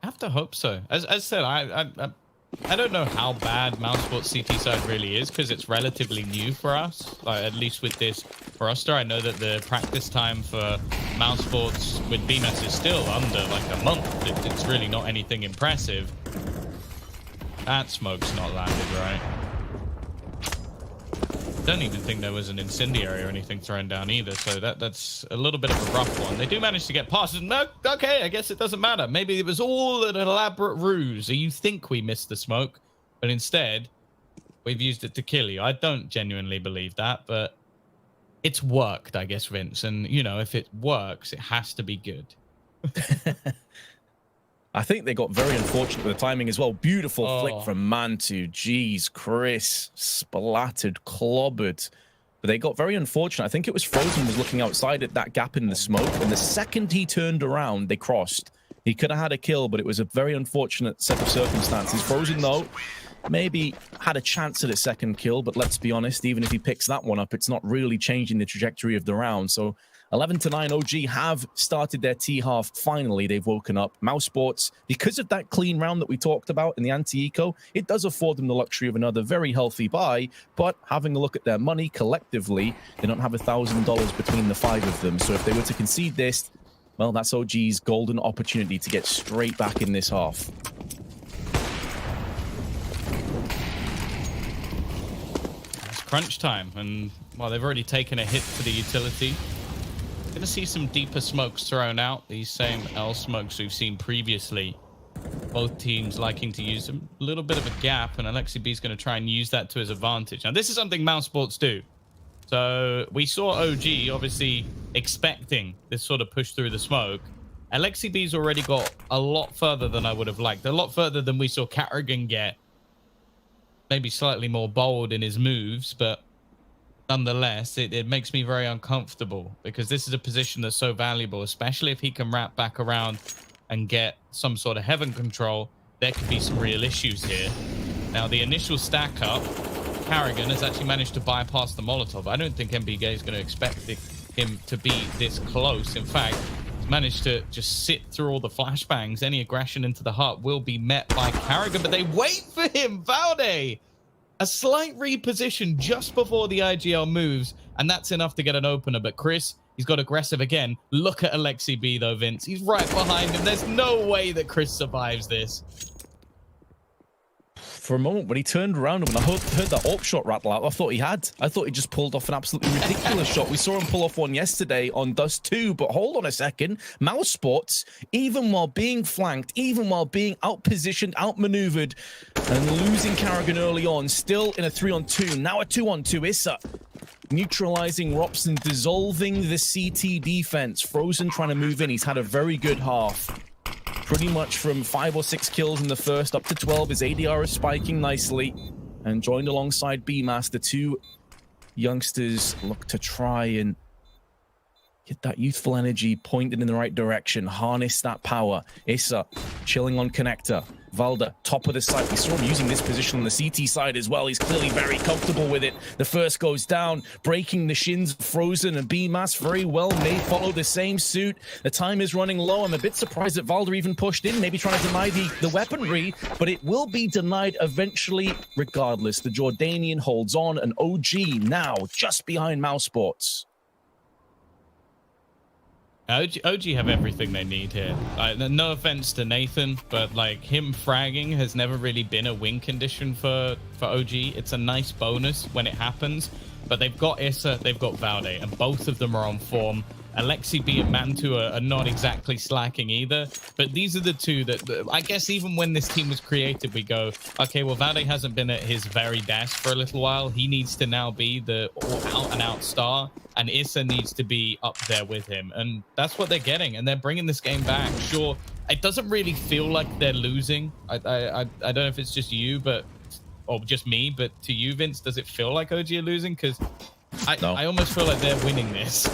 I have to hope so. As I said, I don't know how bad Mousesports CT side really is because it's relatively new for us. Like, at least with this roster, I know that the practice time for Mousesports with BMS is still under like a month. It's really not anything impressive. That smoke's not landed right. Don't even think there was an incendiary or anything thrown down either, so that's a little bit of a rough one. They do manage to get past it. No, okay, I guess it doesn't matter. Maybe it was all an elaborate ruse. You think we missed the smoke, but instead we've used it to kill you. I don't genuinely believe that, but it's worked, I guess, Vince. And you know, if it works, it has to be good. I think they got very unfortunate with the timing as well. Beautiful flick from Mantu. Jeez, Chris splattered, clobbered. But they got very unfortunate. I think it was Frozen was looking outside at that gap in the smoke, and the second he turned around, they crossed. He could have had a kill, but it was a very unfortunate set of circumstances. Frozen, though, maybe had a chance at a second kill, but let's be honest, even if he picks that one up, it's not really changing the trajectory of the round. So 11-9, OG have started their T-half. Finally, they've woken up. Mousesports, because of that clean round that we talked about in the anti-eco, it does afford them the luxury of another very healthy buy, but having a look at their money collectively, they don't have $1,000 between the 5 of them. So if they were to concede this, well, that's OG's golden opportunity to get straight back in this half. It's crunch time, and well, they've already taken a hit to the utility. Going to see some deeper smokes thrown out. These same L smokes we've seen previously. Both teams liking to use them. A little bit of a gap, and Alexi B is going to try and use that to his advantage. Now, this is something Mousesports do. So we saw OG obviously expecting this sort of push through the smoke. Alexi B's already got a lot further than I would have liked. A lot further than we saw Carrigan get. Maybe slightly more bold in his moves, but nonetheless, it makes me very uncomfortable because this is a position that's so valuable, especially if he can wrap back around and get some sort of heaven control. There could be some real issues here. Now, the initial stack up, Carrigan has actually managed to bypass the Molotov. I don't think MBG is going to expect him to be this close. In fact, he's managed to just sit through all the flashbangs. Any aggression into the heart will be met by Carrigan, but they wait for him. Valde! A slight reposition just before the IGL moves, and that's enough to get an opener. But Chris, he's got aggressive again. Look at Alexi B, though, Vince. He's right behind him. There's no way that Chris survives this. For a moment, when he turned around and when I heard that AWP shot rattle out, I thought he just pulled off an absolutely ridiculous shot. We saw him pull off one yesterday on Dust 2, but hold on a second. Mousesports, even while being flanked, even while being outpositioned, outmaneuvered, and losing Carrigan early on, still in a 3-on-2, now a 2-on-2. Issa neutralizing Robson, dissolving the CT defense. Frozen trying to move in. He's had a very good half. Pretty much from 5 or 6 kills in the first up to 12. His ADR is spiking nicely. And joined alongside BMAS, the two youngsters look to try and get that youthful energy pointed in the right direction. Harness that power. Issa chilling on connector. Valda, top of the site. We saw him using this position on the CT side as well. He's clearly very comfortable with it. The first goes down, breaking the shins of Frozen, and BMAS very well may follow the same suit. The time is running low. I'm a bit surprised that Valda even pushed in, maybe trying to deny the weaponry, but it will be denied eventually regardless. The Jordanian holds on, and OG now just behind Mousesports. OG have everything they need here. No offense to Nathan, but like him fragging has never really been a win condition for OG. It's a nice bonus when it happens, but they've got Issa, they've got Valde, and both of them are on form. Alexi B and Mantu are not exactly slacking either, but these are the two that I guess even when this team was created, we go, okay, well, Valde hasn't been at his very best for a little while. He needs to now be the out-and-out star, and Issa needs to be up there with him, and that's what they're getting, and they're bringing this game back. Sure, it doesn't really feel like they're losing. I don't know if it's just you, but or just me, but to you, Vince, does it feel like OG are losing? Because No. I almost feel like they're winning this.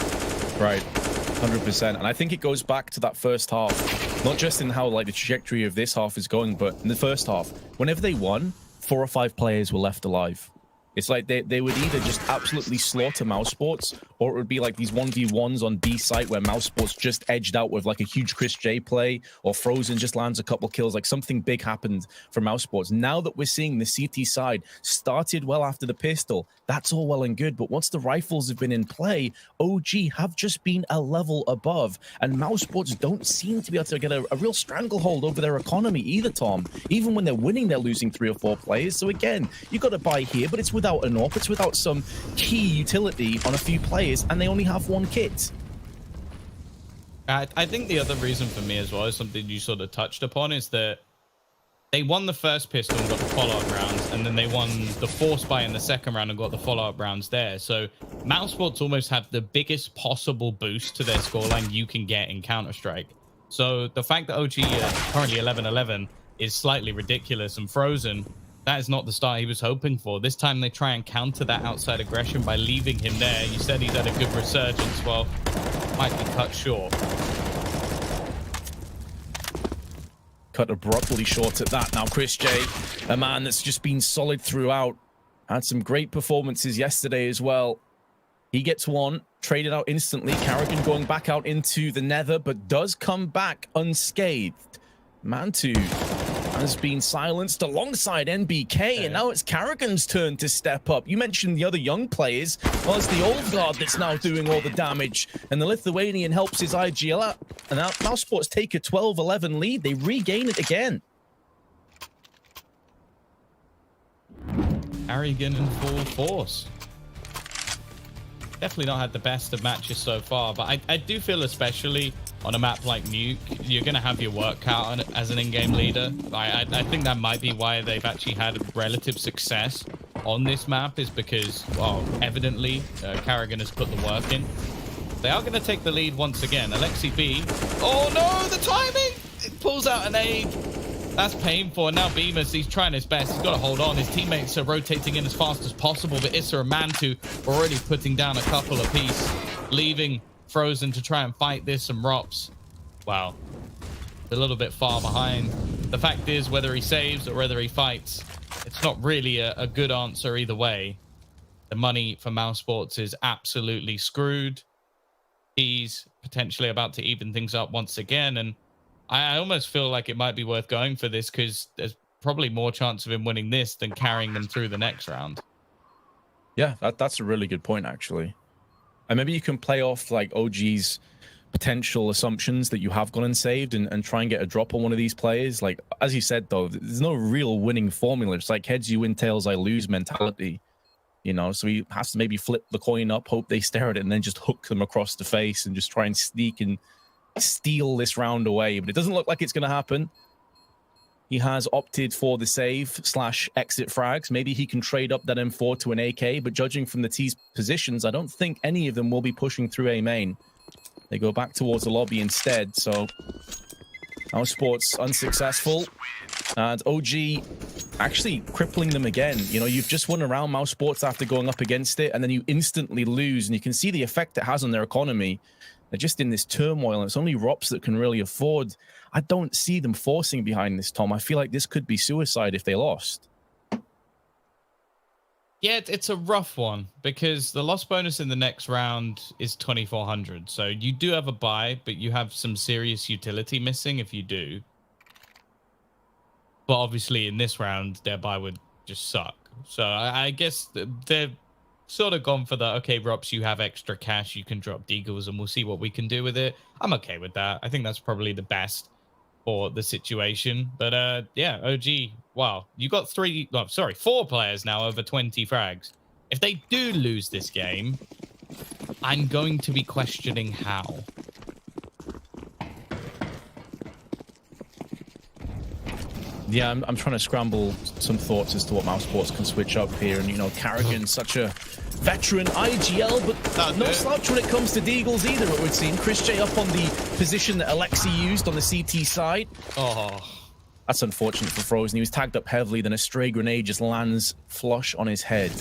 Right, 100%. And I think it goes back to that first half, not just in how like the trajectory of this half is going, but in the first half, whenever they won, 4 or 5 players were left alive. It's like they would either just absolutely slaughter Mousesports, or it would be like these 1v1s on B site where Mousesports just edged out with like a huge Chris J play, or Frozen just lands a couple kills. Like something big happened for Mousesports. Now that we're seeing the CT side started well after the pistol, that's all well and good. But once the rifles have been in play, OG have just been a level above. And Mousesports don't seem to be able to get a real stranglehold over their economy either, Tom. Even when they're winning, they're losing 3 or 4 players. So again, you got to buy here, but it's without an AWP, it's without some key utility on a few players, and they only have 1 kit. I think the other reason for me as well is something you sort of touched upon, is that they won the first pistol and got the follow-up rounds, and then they won the force buy in the second round and got the follow-up rounds there. So Mousesports almost have the biggest possible boost to their scoreline you can get in Counter-Strike. So the fact that OG currently 11-11 is slightly ridiculous, and Frozen, that is not the start he was hoping for. This time they try and counter that outside aggression by leaving him there. You said he's had a good resurgence. Well, might be cut short. Cut abruptly short at that. Now Chris J, a man that's just been solid throughout, had some great performances yesterday as well. He gets 1, traded out instantly. Carrigan going back out into the nether, but does come back unscathed. Mantu has been silenced alongside NBK, and now it's Carrigan's turn to step up. You mentioned the other young players. Well, it's the old guard that's now doing all the damage, and the Lithuanian helps his IGL out. And now Mousesports take a 12-11 lead. They regain it again. Carrigan in full force. Definitely not had the best of matches so far, but I do feel, especially on a map like Nuke, you're going to have your work cut out as an in-game leader. I think that might be why they've actually had relative success on this map, is because, well, evidently, Carrigan has put the work in. They are going to take the lead once again. Alexi B. Oh, no, the timing! It pulls out an aid. That's painful. And now Bemis, he's trying his best. He's got to hold on. His teammates are rotating in as fast as possible, but Issa and Mantu are already putting down a couple apiece, leaving Frozen to try and fight this, and Rops, wow, a little bit far behind. The fact is, whether he saves or whether he fights, it's not really a good answer either way. The money for Mousesports is absolutely screwed. He's potentially about to even things up once again, and I almost feel like it might be worth going for this, because there's probably more chance of him winning this than carrying them through the next round. Yeah, that's a really good point, actually. And maybe you can play off like OG's potential assumptions that you have gone and saved, and try and get a drop on one of these players. Like, as you said, though, there's no real winning formula. It's like heads you win, tails I lose mentality, you know? So he has to maybe flip the coin up, hope they stare at it, and then just hook them across the face and just try and sneak and steal this round away. But it doesn't look like it's going to happen. He has opted for the save/exit frags. Maybe he can trade up that M4 to an AK, but judging from the T's positions, I don't think any of them will be pushing through A main. They go back towards the lobby instead, so Mousesports unsuccessful. And OG actually crippling them again. You know, you've just won around Mousesports after going up against it, and then you instantly lose, and you can see the effect it has on their economy. They're just in this turmoil, and it's only Rops that can really afford. I don't see them forcing behind this, Tom. I feel like this could be suicide if they lost. Yeah, it's a rough one, because the loss bonus in the next round is 2,400. So you do have a buy, but you have some serious utility missing if you do. But obviously in this round, their buy would just suck. So I guess they're sort of gone for the, okay, Rops, you have extra cash, you can drop Deagles and we'll see what we can do with it. I'm okay with that. I think that's probably the best for the situation. But yeah, OG, wow, you got 4 players now over 20 frags. If they do lose this game, I'm going to be questioning how. Yeah, I'm trying to scramble some thoughts as to what Mousesports can switch up here. And, you know, Carrigan's such a veteran IGL, but no slouch when it comes to Deagles either, it would seem. Chris J up on the position that Alexi used on the CT side. Oh, That's unfortunate for Frozen. He was tagged up heavily, then a stray grenade just lands flush on his head.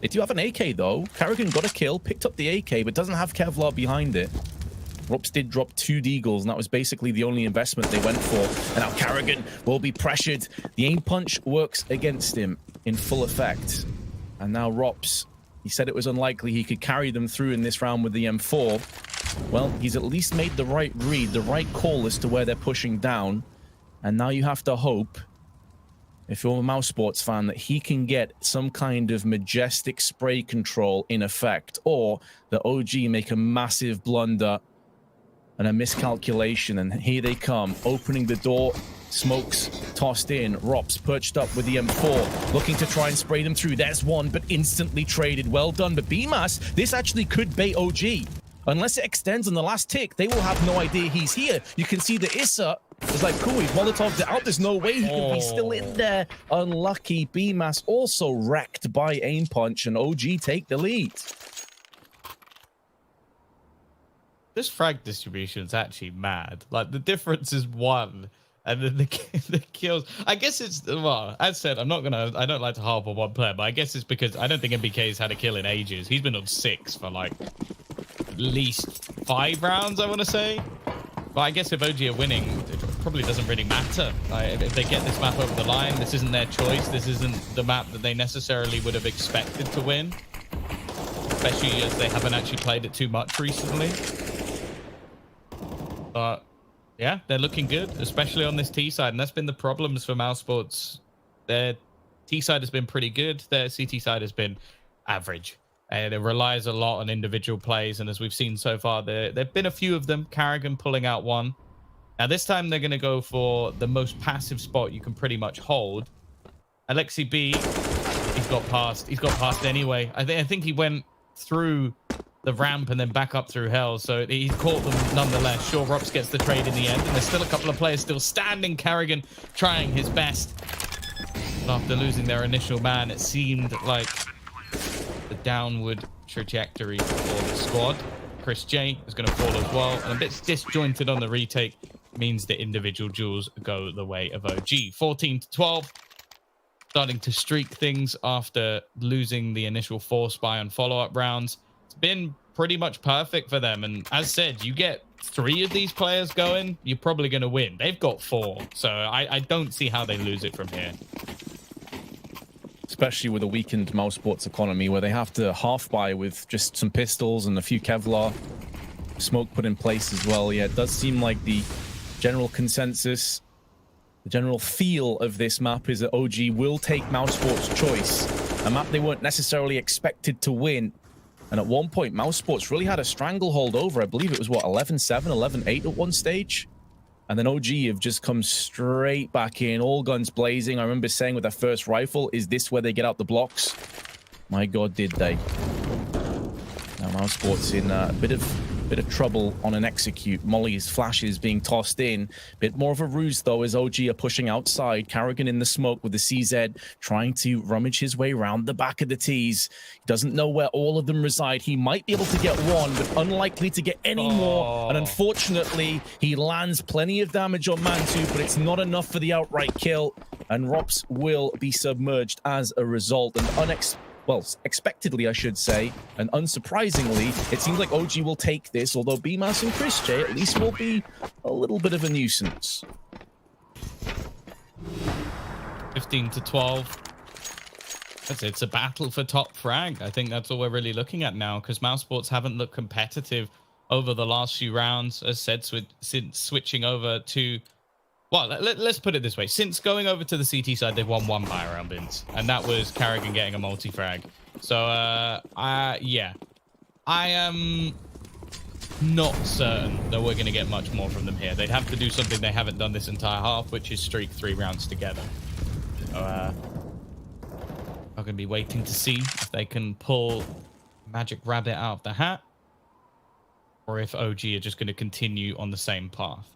They do have an AK, though. Carrigan got a kill, picked up the AK, but doesn't have Kevlar behind it. Rups did drop 2 deagles, and that was basically the only investment they went for. And now Carrigan will be pressured. The aim punch works against him in full effect. And now Rups, he said it was unlikely he could carry them through in this round with the M4. Well, he's at least made the right read, the right call as to where they're pushing down. And now you have to hope, if you're a Mousesports fan, that he can get some kind of majestic spray control in effect, or the OG make a massive blunder and a miscalculation, and here they come, opening the door, smokes tossed in, Rops perched up with the M4, looking to try and spray them through. There's one, but instantly traded. Well done, but BMAS, this actually could bait OG. Unless it extends on the last tick, they will have no idea he's here. You can see the Issa is like, cool, he's Molotov'd it out. There's no way he could be still in there. Unlucky. BMAS also wrecked by aim punch, and OG take the lead. This frag distribution is actually mad. Like, the difference is 1, and then the kills. I guess it's, well, as said, I don't like to harp on one player, but I guess it's because I don't think MBK's had a kill in ages. He's been on 6 for like at least 5 rounds, I want to say. But I guess if OG are winning, it probably doesn't really matter. Like, if they get this map over the line, this isn't their choice. This isn't the map that they necessarily would have expected to win, especially as they haven't actually played it too much recently. But yeah, they're looking good, especially on this T side, and that's been the problems for Mousesports. Their T side has been pretty good. Their CT side has been average, and it relies a lot on individual plays. And as we've seen so far, there've been a few of them. Carrigan pulling out one. Now this time they're going to go for the most passive spot you can pretty much hold. Alexi B, he's got past. He's got past anyway. I think he went through the ramp and then back up through hell, so he caught them nonetheless. Sure, Rops gets the trade in the end, and there's still a couple of players still standing. Carrigan trying his best, but after losing their initial man, it seemed like the downward trajectory for the squad. Chris J is going to fall as well, and a bit disjointed on the retake means the individual duels go the way of OG. 14-12, starting to streak things after losing the initial 4 spy on follow-up rounds. It's been pretty much perfect for them, and as said, you get 3 of these players going, you're probably going to win. They've got 4, so I don't see how they lose it from here. Especially with a weakened Mousesports economy, where they have to half buy with just some pistols and a few Kevlar, smoke put in place as well. Yeah, it does seem like the general consensus, the general feel of this map is that OG will take Mousesports' choice, a map they weren't necessarily expected to win. And at one point, Mousesports really had a stranglehold over. I believe it was, what, 11-7, 11-8 at one stage? And then OG have just come straight back in, all guns blazing. I remember saying with their first rifle, is this where they get out the blocks? My God, did they. Now Mousesports in a bit of trouble on an execute. Molly's flashes being tossed in. Bit more of a ruse, though, as OG are pushing outside. Carrigan in the smoke with the CZ, trying to rummage his way around the back of the T's. He doesn't know where all of them reside. He might be able to get one, but unlikely to get any more. And unfortunately, he lands plenty of damage on Mantu, but it's not enough for the outright kill. And Rops will be submerged as a result. And expectedly, I should say, and unsurprisingly, it seems like OG will take this, although BMAS and Chris J at least will be a little bit of a nuisance. 15-12. It's a battle for top frag. I think that's all we're really looking at now, because Mousesports haven't looked competitive over the last few rounds, as said, since switching over to... Well, let's put it this way. Since going over to the CT side, they've won 1 buy-around bins, and that was Carrigan getting a multi-frag. So, yeah. I am not certain that we're going to get much more from them here. They'd have to do something they haven't done this entire half, which is streak 3 rounds together. So, I'm going to be waiting to see if they can pull Magic Rabbit out of the hat, or if OG are just going to continue on the same path.